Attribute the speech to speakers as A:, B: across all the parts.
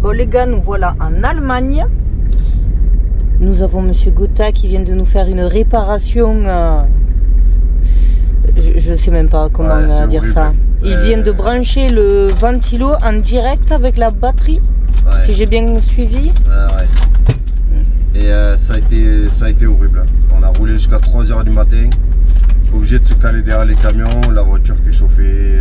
A: Bon les gars, nous voilà en Allemagne. Nous avons Monsieur Gotha qui vient de nous faire une réparation. Je sais même pas comment dire horrible. Ça. Il vient de brancher le ventilo en direct avec la batterie, si j'ai bien suivi.
B: Et ça a été horrible. On a roulé jusqu'à 3 h du matin, obligé de se caler derrière les camions, la voiture qui est chauffée.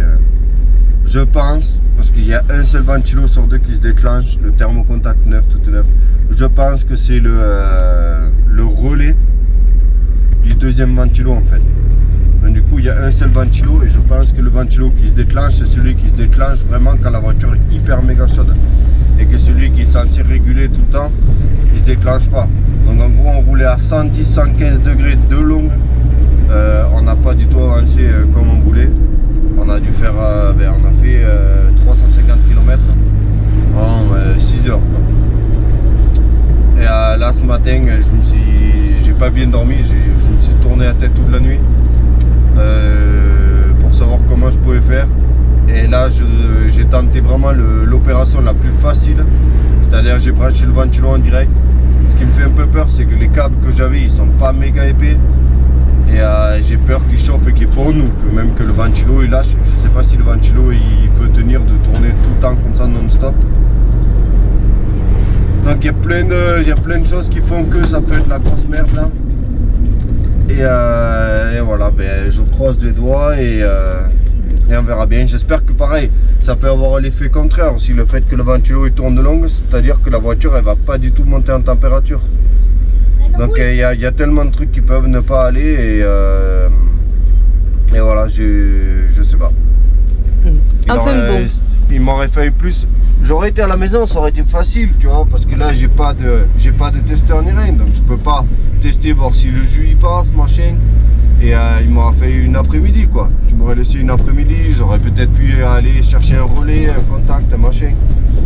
B: Je pense, parce qu'il y a un seul ventilo sur deux qui se déclenche, le thermocontact neuf, tout neuf. Je pense que c'est le relais du deuxième ventilo en fait. Donc, du coup, il y a un seul ventilo et je pense que le ventilo qui se déclenche, c'est celui qui se déclenche vraiment quand la voiture est hyper méga chaude. Et que celui qui est censé réguler tout le temps, il se déclenche pas. Donc en gros, on roulait à 110-115 degrés de longue. On n'a pas du tout avancé comme on voulait. On a dû faire, on a fait 350 km en 6 heures. Quoi. Et là ce matin, j'ai pas bien dormi, je me suis tourné la tête toute la nuit pour savoir comment je pouvais faire. Et là j'ai tenté vraiment l'opération la plus facile, c'est-à-dire j'ai branché le ventilo en direct. Ce qui me fait un peu peur, c'est que les câbles que j'avais, ils sont pas méga épais. Et j'ai peur qu'il chauffe et qu'il fourne ou même que le ventilo il lâche. Je sais pas si le ventilo il peut tenir de tourner tout le temps comme ça non-stop. Donc il y a plein de choses qui font que ça peut être la grosse merde là. Et voilà, je croise les doigts et on verra bien. J'espère que pareil, ça peut avoir l'effet contraire aussi, le fait que le ventilo il tourne de longue, c'est-à-dire que la voiture elle va pas du tout monter en température. Donc il y a tellement de trucs qui peuvent ne pas aller et voilà, je sais pas. Il m'aurait fallu plus. J'aurais été à la maison, ça aurait été facile, tu vois, parce que là j'ai pas de testeur ni rien, donc je peux pas tester, voir si le jus il passe, machin. Et il m'aurait fait une après-midi quoi. Je m'aurais laissé une après-midi, j'aurais peut-être pu aller chercher un relais, un contact, un machin.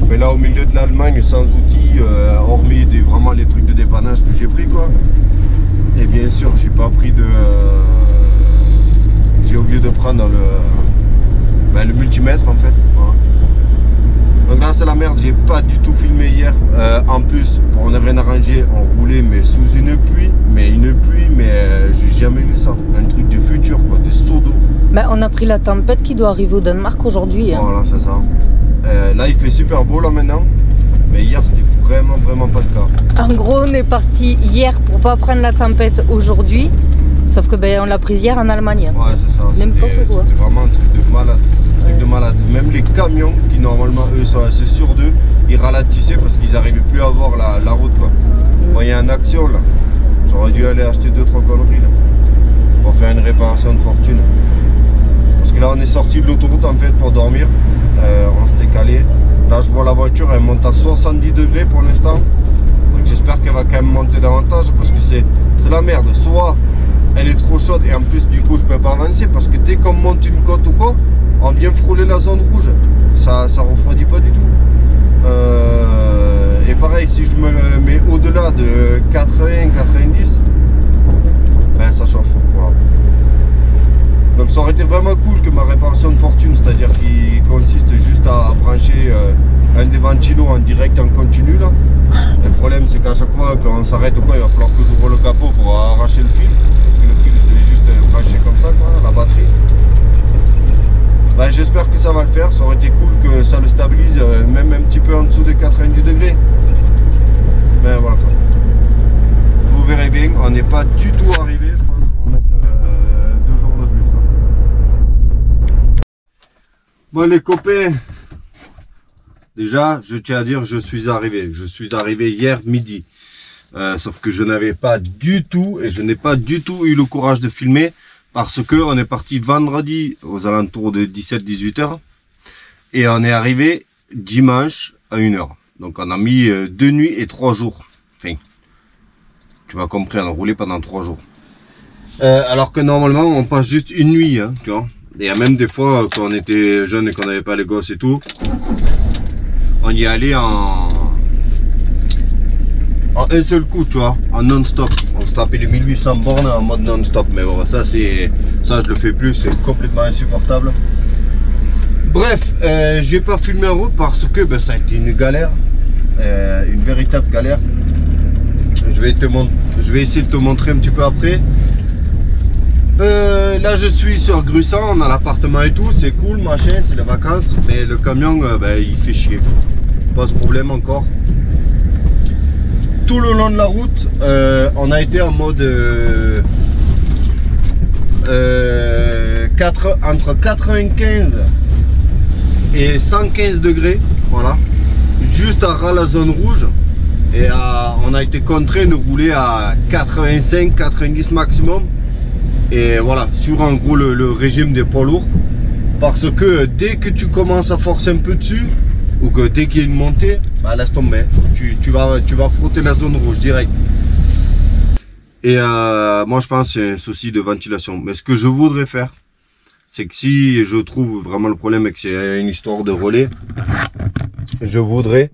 B: Mais là au milieu de l'Allemagne, sans outils, hormis vraiment les trucs de dépannage que j'ai pris quoi. Et bien sûr, j'ai pas pris de. J'ai oublié de prendre le multimètre en fait. Voilà. Donc là c'est la merde, j'ai pas du tout filmé hier. En plus, pour ne rien arranger, on roulait mais sous une pluie, mais j'ai jamais vu ça. Un truc du futur quoi, des seaux d'eau.
A: On a pris la tempête qui doit arriver au Danemark aujourd'hui. Hein.
B: Voilà, c'est ça. Là il fait super beau là maintenant, mais hier c'était vraiment pas le cas.
A: En gros, on est parti hier pour pas prendre la tempête aujourd'hui, sauf que on l'a prise hier en Allemagne.
B: Ouais, c'est ça. N'importe quoi. C'était vraiment un truc de malade. De malade. Même les camions qui normalement eux sont assez sûrs d'eux, ils ralentissaient parce qu'ils n'arrivaient plus à voir la route quoi. Bon, il y a une action là, j'aurais dû aller acheter 2-3 conneries là, pour faire une réparation de fortune. Parce que là on est sorti de l'autoroute en fait pour dormir, on s'était calé. Là je vois la voiture, elle monte à 70 degrés pour l'instant. Donc j'espère qu'elle va quand même monter davantage parce que c'est la merde. Soit elle est trop chaude et en plus du coup je peux pas avancer parce que dès qu'on monte une côte ou quoi, on vient frôler la zone rouge, ça refroidit pas du tout. Et pareil, si je me mets au-delà de 80-90, ça chauffe. Voilà. Donc ça aurait été vraiment cool que ma réparation de fortune, c'est-à-dire qui consiste juste à brancher un des ventilos en direct en continu là. Le problème c'est qu'à chaque fois qu'on s'arrête ou quoi, il va falloir que j'ouvre le capot pour arracher le fil, parce que le fil je vais juste brancher comme ça quoi, la batterie. J'espère que ça va le faire, ça aurait été cool que ça le stabilise même un petit peu en dessous des 90 degrés. Mais voilà quoi. Vous verrez bien, on n'est pas du tout arrivé, je pense qu'on va mettre 2 jours de plus. Là. Bon les copains, déjà je tiens à dire je suis arrivé hier midi. Sauf que je n'avais pas du tout, et je n'ai pas du tout eu le courage de filmer. Parce que on est parti vendredi aux alentours de 17-18 h et on est arrivé dimanche à 1 h. Donc on a mis 2 nuits et 3 jours. Enfin, tu m'as compris, on a roulé pendant 3 jours. Alors que normalement on passe juste une nuit, hein, tu vois. Et même des fois quand on était jeune et qu'on n'avait pas les gosses et tout, on y allait en un seul coup, tu vois, en non-stop. On se tapait les 1800 bornes en mode non-stop. Mais bon, ça je le fais plus, c'est complètement insupportable. Bref, j'ai pas filmé en route parce que ça a été une galère. une véritable galère. Je vais essayer de te montrer un petit peu après. Là je suis sur Grusan, on a l'appartement et tout, c'est cool, machin, c'est les vacances, mais le camion il fait chier. Pas de problème encore. Tout le long de la route, on a été en mode entre 95 et 115 degrés, voilà, juste à ras la zone rouge. Et on a été contraint de rouler à 85-90 maximum. Et voilà, sur en gros le régime des poids lourds. Parce que dès que tu commences à forcer un peu dessus, ou que dès qu'il y a une montée, bah laisse tomber. Tu vas frotter la zone rouge direct. Et moi je pense que c'est un souci de ventilation. Mais ce que je voudrais faire, c'est que si je trouve vraiment le problème et que c'est une histoire de relais, je voudrais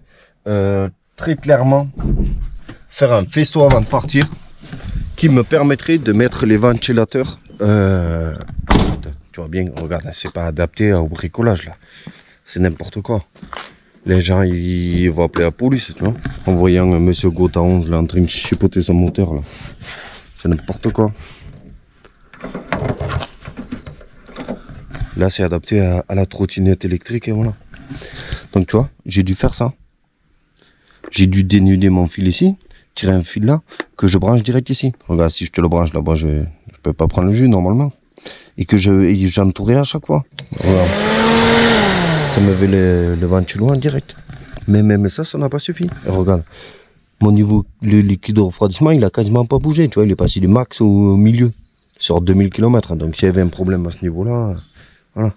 B: très clairement faire un faisceau avant de partir qui me permettrait de mettre les ventilateurs tu vois bien, regarde, c'est pas adapté au bricolage là, c'est n'importe quoi. Les gens ils vont appeler la police, tu vois, en voyant monsieur Gotha 11 là en train de chipoter son moteur là, c'est n'importe quoi. Là c'est adapté à la trottinette électrique et voilà. Donc tu vois, j'ai dû faire ça. J'ai dû dénuder mon fil ici, tirer un fil là, que je branche direct ici. Regarde, si je te le branche là-bas, je peux pas prendre le jus normalement. Et que j'entourais à chaque fois. Regarde. Ça me met le ventilo en direct. Mais même ça n'a pas suffi. Et regarde, mon niveau, le liquide de refroidissement, il a quasiment pas bougé. Tu vois, il est passé du max au milieu, sur 2000 km. Donc s'il y avait un problème à ce niveau-là, voilà.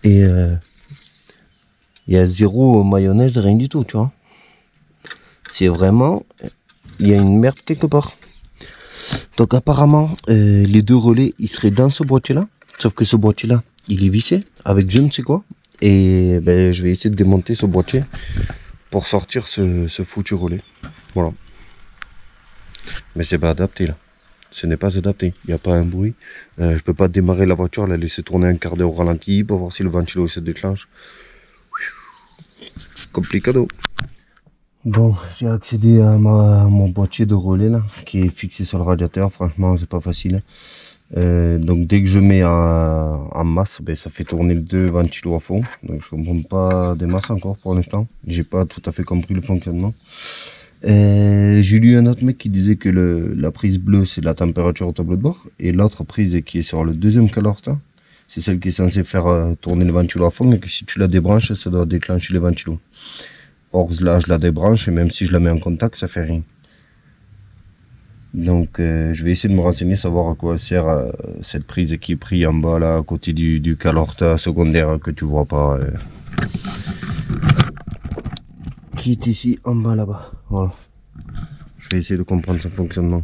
B: Et il y a zéro mayonnaise, rien du tout, tu vois. C'est vraiment, il y a une merde quelque part. Donc apparemment, les deux relais, ils seraient dans ce boîtier-là. Sauf que ce boîtier-là, il est vissé avec je ne sais quoi. Et ben, je vais essayer de démonter ce boîtier pour sortir ce foutu relais. Voilà. Mais c'est pas adapté là. Ce n'est pas adapté. Il n'y a pas un bruit. Je peux pas démarrer la voiture, la laisser tourner un quart d'heure au ralenti pour voir si le ventilo se déclenche. Complicado. Bon, j'ai accédé à mon boîtier de relais là, qui est fixé sur le radiateur. Franchement, c'est pas facile. Donc dès que je mets en masse, ben, ça fait tourner les deux ventilos à fond. Donc je comprends pas des masses encore pour l'instant. J'ai pas tout à fait compris le fonctionnement. J'ai lu un autre mec qui disait que la prise bleue c'est la température au tableau de bord, et l'autre prise qui est sur le deuxième calorsta, c'est celle qui est censée faire tourner le ventilo à fond, et que si tu la débranches, ça doit déclencher les ventilos. Or là je la débranche et même si je la mets en contact, ça fait rien. Donc je vais essayer de me renseigner, savoir à quoi sert cette prise qui est prise en bas là, à côté du calorta secondaire que tu vois pas, qui est ici en bas là-bas. Voilà. Je vais essayer de comprendre son fonctionnement.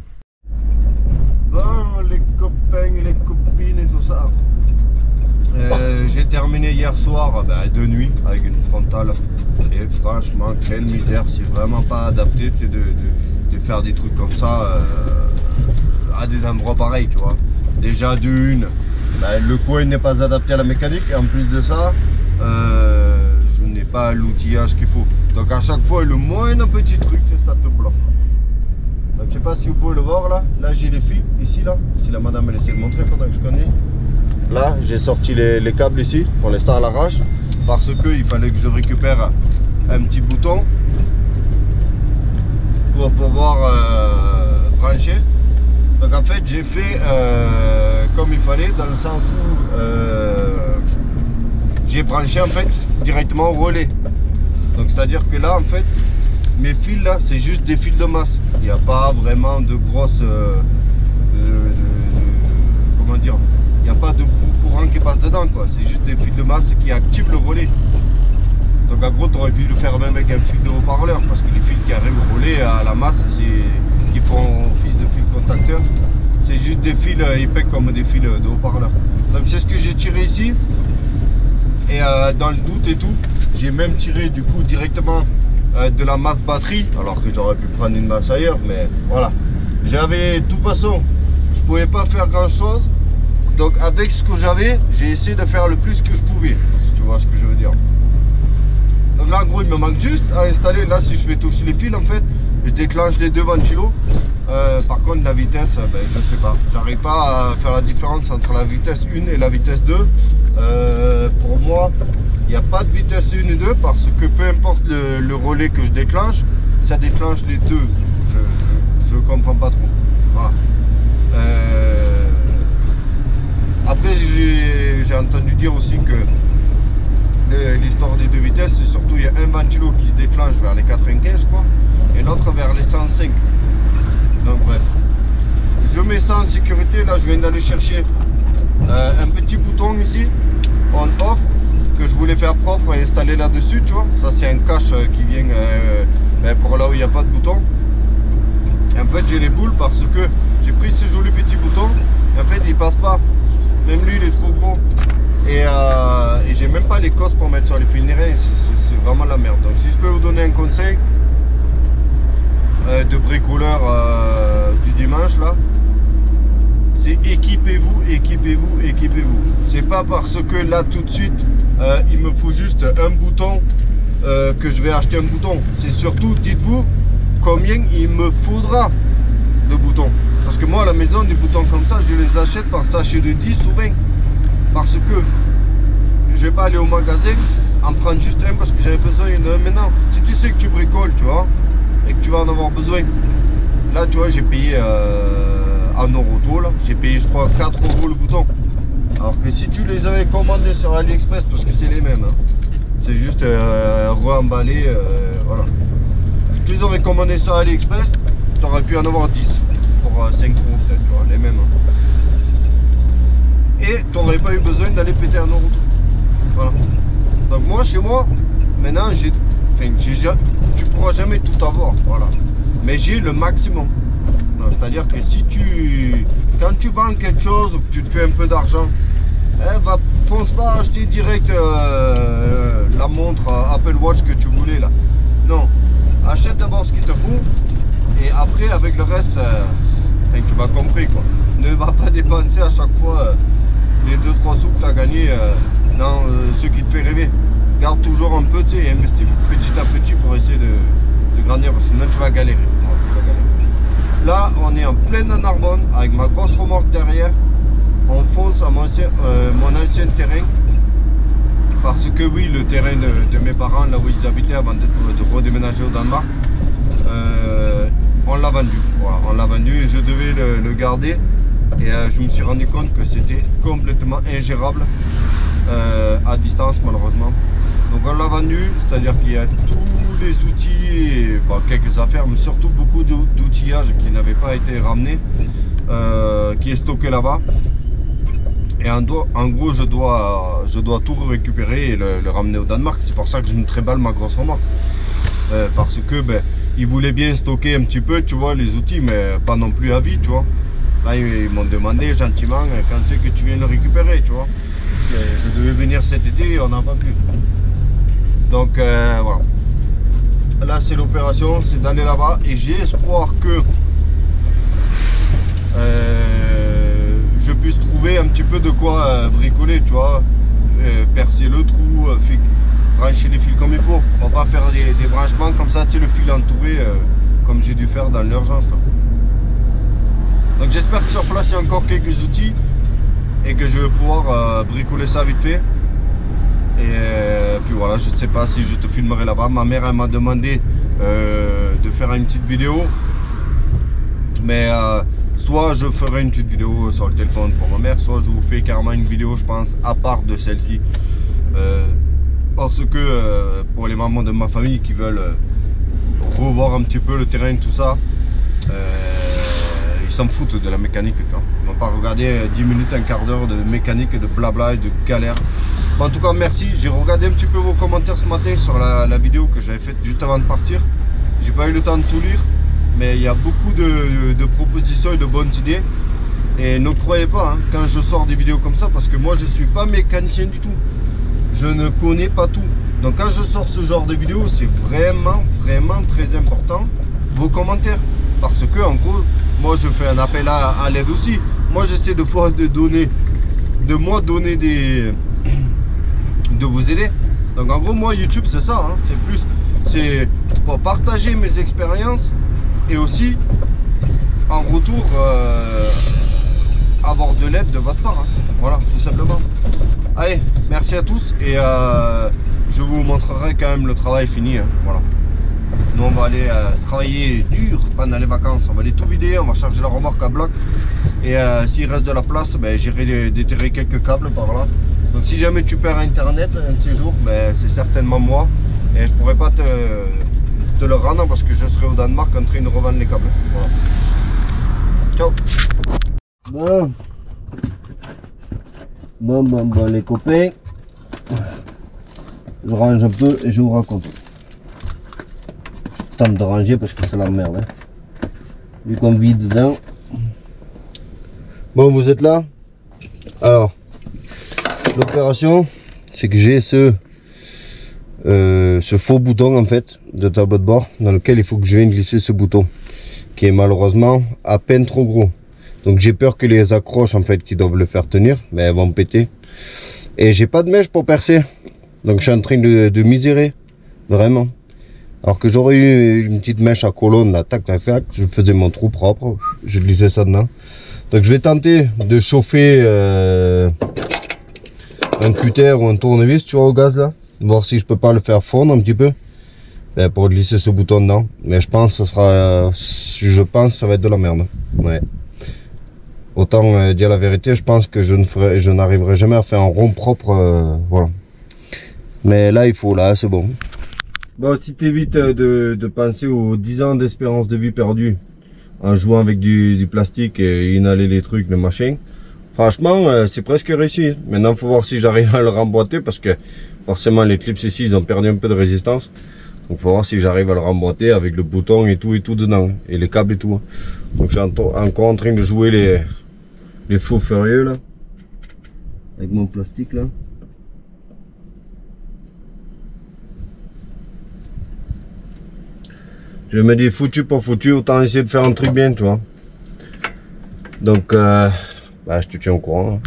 B: Bon les copains et les copines et tout ça. J'ai terminé hier soir de nuit avec une frontale. Et franchement, quelle misère, c'est vraiment pas adapté de faire des trucs comme ça à des endroits pareils, tu vois. Déjà d'une, le coin n'est pas adapté à la mécanique, et en plus de ça, je n'ai pas l'outillage qu'il faut. Donc à chaque fois, le moindre petit truc, ça te bloque. Donc je sais pas si vous pouvez le voir là. Là j'ai les fils ici là. Si la madame elle essaie de montrer pendant que je connais. Là j'ai sorti les câbles ici, pour l'instant à l'arrache, parce qu'il fallait que je récupère un petit bouton pour pouvoir brancher. Donc en fait j'ai fait comme il fallait, dans le sens où j'ai branché en fait directement au relais. Donc c'est à dire que là en fait mes fils là c'est juste des fils de masse. Il n'y a pas vraiment de grosses comment dire, il n'y a pas de courant qui passe dedans quoi. C'est juste des fils de masse qui activent le relais. Donc en gros tu aurais pu le faire même avec un fil de haut-parleur, parce que les fils qui arrivent au relais à la masse, qui font office de fil contacteur, c'est juste des fils épais comme des fils de haut-parleur. Donc c'est ce que j'ai tiré ici. Et dans le doute et tout, j'ai même tiré du coup directement de la masse batterie, alors que j'aurais pu prendre une masse ailleurs, mais voilà. J'avais, de toute façon, je pouvais pas faire grand chose. Donc avec ce que j'avais, j'ai essayé de faire le plus que je pouvais, si tu vois ce que je veux dire. Donc là en gros il me manque juste à installer, là si je vais toucher les fils en fait, je déclenche les deux ventilos. Par contre la vitesse, ben, je sais pas, j'arrive pas à faire la différence entre la vitesse 1 et la vitesse 2. Pour moi il n'y a pas de vitesse 1 et 2 parce que peu importe le relais que je déclenche, ça déclenche les deux. Je comprends pas trop. Voilà. Après j'ai entendu dire aussi que l'histoire des deux vitesses, c'est surtout il y a un ventilo qui se déclenche vers les 95 je crois et l'autre vers les 105. Donc bref, je mets ça en sécurité. Là je viens d'aller chercher un petit bouton ici on off que je voulais faire propre et installer là dessus, tu vois. Ça c'est un cache qui vient pour là où il n'y a pas de bouton. Et en fait j'ai les boules parce que j'ai pris ce joli petit bouton et en fait il passe pas, même lui il est trop gros et j'ai même pas les cosses pour mettre sur les fils ni rien. C'est vraiment la merde. Donc si je peux vous donner un conseil de bricoleur du dimanche là, c'est équipez-vous, équipez-vous, équipez-vous. C'est pas parce que là tout de suite il me faut juste un bouton que je vais acheter un bouton. C'est surtout, dites-vous combien il me faudra de boutons. Parce que moi à la maison des boutons comme ça je les achète par sachet de 10 ou 20. Parce que je vais pas aller au magasin en prendre juste un parce que j'avais besoin d'un maintenant. Si tu sais que tu bricoles, tu vois, et que tu vas en avoir besoin. Là tu vois j'ai payé en Euroto là, j'ai payé je crois 4 € le bouton. Alors que si tu les avais commandés sur AliExpress, parce que c'est les mêmes, hein, c'est juste re-emballé, voilà. Si tu les aurais commandés sur AliExpress, tu aurais pu en avoir 10 pour 5 € peut-être, tu vois, les mêmes. Hein. Et tu n'aurais pas eu besoin d'aller péter un Euroto. Voilà. Donc moi chez moi, maintenant tu pourras jamais tout avoir, voilà. Mais j'ai le maximum. C'est-à-dire que si quand tu vends quelque chose ou que tu te fais un peu d'argent, fonce pas acheter direct la montre Apple Watch que tu voulais là. Non, achète d'abord ce qu'il te faut et après avec le reste, tu m'as compris quoi. Ne va pas dépenser à chaque fois les 2-3 sous que tu as gagné dans ce qui te fait rêver. Garde toujours un peu, tu sais, et investis petit à petit pour essayer de grandir parce que sinon tu vas galérer. Là, on est en pleine Narbonne avec ma grosse remorque derrière. On fonce à mon ancien terrain. Parce que oui, le terrain de mes parents, là où ils habitaient avant de redéménager au Danemark, on l'a vendu. Voilà, on l'a vendu et je devais le garder. Et je me suis rendu compte que c'était complètement ingérable à distance malheureusement. Donc on l'a vendu, c'est-à-dire qu'il y a tous les outils, bon, quelques affaires, mais surtout beaucoup d'outillage qui n'avait pas été ramené, qui est stocké là-bas. Et en gros, je dois tout récupérer et le ramener au Danemark. C'est pour ça que j'ai une très balle ma grosse remorque. Parce que ils voulaient bien stocker un petit peu, tu vois, les outils, mais pas non plus à vie, tu vois. Là, ils m'ont demandé gentiment quand c'est que tu viens le récupérer, tu vois. Je devais venir cet été et on n'en va plus. Donc voilà. Là, c'est l'opération, c'est d'aller là-bas et j'ai espoir que je puisse trouver un petit peu de quoi bricoler, tu vois. Percer le trou, brancher les fils comme il faut. On va pas faire des branchements comme ça, tu sais, le fil entouré comme j'ai dû faire dans l'urgence. Donc j'espère que sur place il y a encore quelques outils et que je vais pouvoir bricoler ça vite fait. Et puis voilà, je ne sais pas si je te filmerai là-bas. Ma mère m'a demandé de faire une petite vidéo. Mais soit je ferai une petite vidéo sur le téléphone pour ma mère, soit je vous fais carrément une vidéo, je pense, à part de celle-ci. Parce que pour les membres de ma famille qui veulent revoir un petit peu le terrain, tout ça, ils s'en foutent de la mécanique. Ils ne vont pas regarder 10 minutes, un quart d'heure de mécanique et de blabla et de galère. Bon, en tout cas, merci. J'ai regardé un petit peu vos commentaires ce matin sur la vidéo que j'avais faite juste avant de partir. J'ai pas eu le temps de tout lire, mais il y a beaucoup de propositions et de bonnes idées. Et ne croyez pas hein, quand je sors des vidéos comme ça, parce que moi je suis pas mécanicien du tout. Je ne connais pas tout. Donc quand je sors ce genre de vidéo, c'est vraiment très important vos commentaires. Parce que en gros, moi je fais un appel à l'aide aussi. Moi j'essaie de vous aider, de vous aider. Donc en gros moi YouTube c'est ça, hein. C'est pour partager mes expériences et aussi en retour avoir de l'aide de votre part, hein. Voilà, tout simplement. Allez, merci à tous et je vous montrerai quand même le travail fini, hein. Voilà. Nous on va aller travailler dur pendant les vacances, on va aller tout vider, on va charger la remorque à bloc et s'il reste de la place, ben, j'irai déterrer quelques câbles par là. Donc si jamais tu perds internet un de ces jours, ben, c'est certainement moi et je pourrais pas te le rendre parce que je serai au Danemark en train de revendre les câbles. Voilà. Ciao. Bon les copains, je range un peu et je vous raconte. Je tente de ranger parce que c'est la merde, hein. Vu qu'on vit dedans. Bon, vous êtes là. Alors l'opération c'est que j'ai ce faux bouton en fait de tableau de bord dans lequel il faut que je vienne glisser ce bouton qui est malheureusement à peine trop gros. Donc j'ai peur que les accroches en fait qui doivent le faire tenir, mais elles vont péter. Et j'ai pas de mèche pour percer. Donc je suis en train de misérer. Vraiment. Alors que j'aurais eu une petite mèche à colonne là, tac tac tac, je faisais mon trou propre, je glissais ça dedans. Donc je vais tenter de chauffer un cutter ou un tournevis, tu vois, au gaz là. Voir si je peux pas le faire fondre un petit peu. Ben, pour glisser ce bouton dedans. Mais je pense que ça va être de la merde. Ouais. Autant dire la vérité, je pense que je n'arriverai jamais à faire un rond propre, voilà. Mais là il faut, là c'est bon. Bon, si tu évites de penser aux 10 ans d'espérance de vie perdue en jouant avec du plastique et inhaler les trucs, le machin, franchement c'est presque réussi. Maintenant il faut voir si j'arrive à le remboîter parce que forcément les clips ici ils ont perdu un peu de résistance. Donc faut voir si j'arrive à le remboîter avec le bouton et tout dedans et les câbles et tout. Donc je suis encore en train de jouer les faux furieux là avec mon plastique là. Je me dis foutu pour foutu, autant essayer de faire un truc bien, tu vois. Donc bah, je te tiens au courant.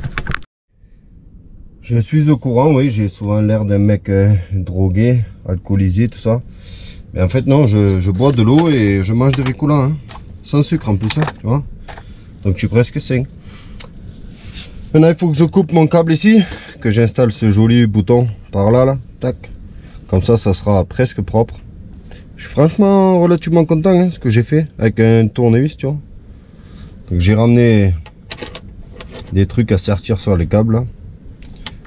B: Je suis au courant, oui, j'ai souvent l'air d'un mec drogué, alcoolisé, tout ça. Mais en fait non, je bois de l'eau et je mange des ricolas, hein. Sans sucre en plus, hein, tu vois. Donc je suis presque sain. Maintenant il faut que je coupe mon câble ici, que j'installe ce joli bouton par là, là, tac. Comme ça sera presque propre. Je suis franchement relativement content, hein, ce que j'ai fait avec un tournevis, tu vois. Donc j'ai ramené des trucs à sertir sur les câbles là.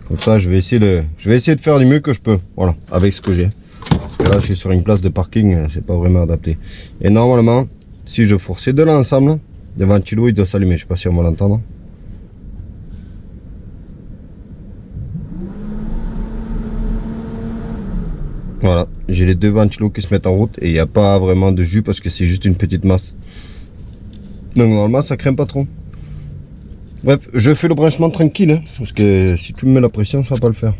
B: Comme ça je vais essayer de faire du mieux que je peux, voilà, avec ce que j'ai. Parce que là je suis sur une place de parking, c'est pas vraiment adapté. Et normalement, si je force ces deux là ensemble, le ventilo il doit s'allumer, je sais pas si on va l'entendre. Voilà, j'ai les deux ventilos qui se mettent en route et il n'y a pas vraiment de jus parce que c'est juste une petite masse. Donc normalement ça craint pas trop. Bref, je fais le branchement tranquille, hein, parce que si tu me mets la pression ça va pas le faire.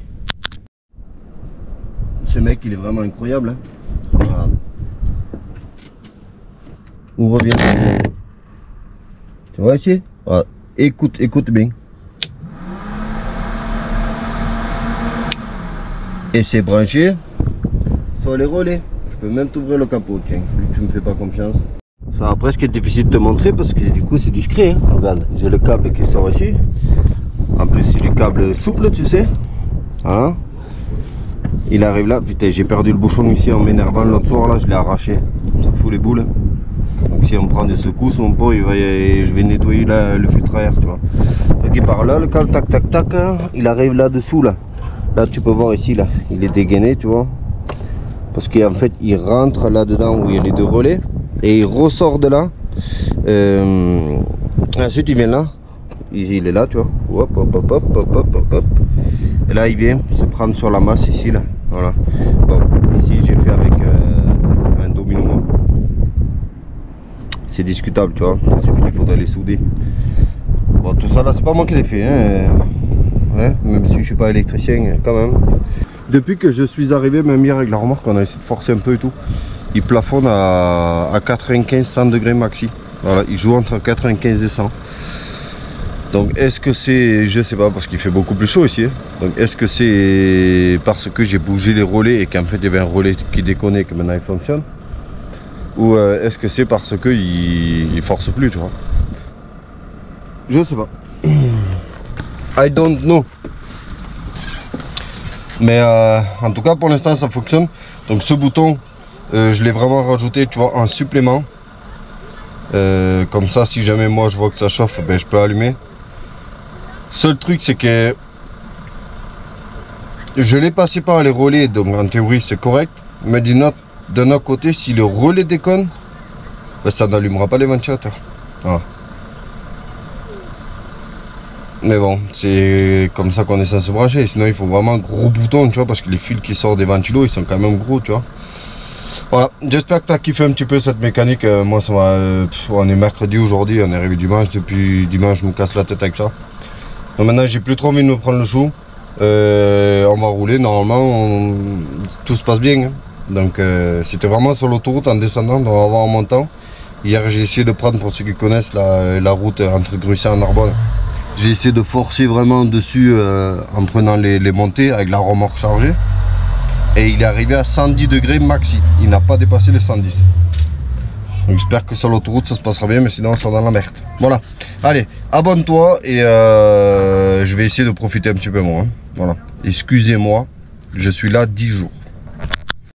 B: Ce mec il est vraiment incroyable, hein. Voilà. Ouvre bien. Tu vois ici, voilà. Écoute bien. Et c'est branché sur les relais. Je peux même t'ouvrir le capot, tiens, vu que tu me fais pas confiance. Ça va presque être difficile de te montrer parce que du coup c'est discret, hein. Regarde, j'ai le câble qui sort ici. En plus c'est du câble souple, tu sais. Hein? Il arrive là, putain j'ai perdu le bouchon ici en m'énervant l'autre soir là, je l'ai arraché. Ça fout les boules. Donc si on prend des secousses, mon pot, je vais nettoyer là, le filtre à air, tu vois. Donc il part là, le câble, tac tac tac, hein. Il arrive là dessous là. Là tu peux voir ici là, il est dégainé, tu vois. Parce qu'en fait il rentre là dedans où il y a les deux relais et il ressort de là. Ensuite il vient là, il est là, tu vois. Hop hop hop hop hop hop hop hop. Et là il vient se prendre sur la masse ici là. Voilà. Bon, ici j'ai fait avec un domino. C'est discutable, tu vois. C'est fini, il faudrait les souder. Bon, tout ça là c'est pas moi qui l'ai fait, hein. Ouais, même si je suis pas électricien quand même. Depuis que je suis arrivé, même hier avec la remorque, on a essayé de forcer un peu et tout. Il plafonne à 95-100 degrés maxi. Voilà, il joue entre 95 et 100. Donc est-ce que c'est, je sais pas, parce qu'il fait beaucoup plus chaud ici, hein. Donc est-ce que c'est parce que j'ai bougé les relais et qu'en fait il y avait un relais qui déconnait, que maintenant il fonctionne, ou est-ce que c'est parce que il force plus, tu vois? Je sais pas. I don't know. Mais en tout cas pour l'instant ça fonctionne. Donc ce bouton, je l'ai vraiment rajouté, tu vois, en supplément. Comme ça, si jamais moi je vois que ça chauffe, ben, je peux allumer. Seul truc, c'est que je l'ai passé par les relais, donc en théorie c'est correct. Mais d'un autre côté, si le relais déconne, ben, ça n'allumera pas les ventilateurs. Voilà. Mais bon, c'est comme ça qu'on est censé brancher. Sinon, il faut vraiment un gros bouton, tu vois, parce que les fils qui sortent des ventilos, ils sont quand même gros, tu vois. Voilà, j'espère que tu as kiffé un petit peu cette mécanique. Moi, ça m'a. On est mercredi aujourd'hui, on est arrivé dimanche. Depuis dimanche, je me casse la tête avec ça. Donc maintenant, j'ai plus trop envie de me prendre le chou. On va rouler, normalement, tout se passe bien. Hein. Donc, c'était vraiment sur l'autoroute en descendant, on va voir en montant. Hier, j'ai essayé de prendre, pour ceux qui connaissent, la route entre Gruissan et Narbonne. J'ai essayé de forcer vraiment dessus en prenant les montées avec la remorque chargée. Et il est arrivé à 110 degrés maxi. Il n'a pas dépassé les 110. Donc j'espère que sur l'autoroute ça se passera bien, mais sinon on sera dans la merde. Voilà. Allez, abonne-toi et je vais essayer de profiter un petit peu moi. Hein. Voilà. Excusez-moi, je suis là 10 jours.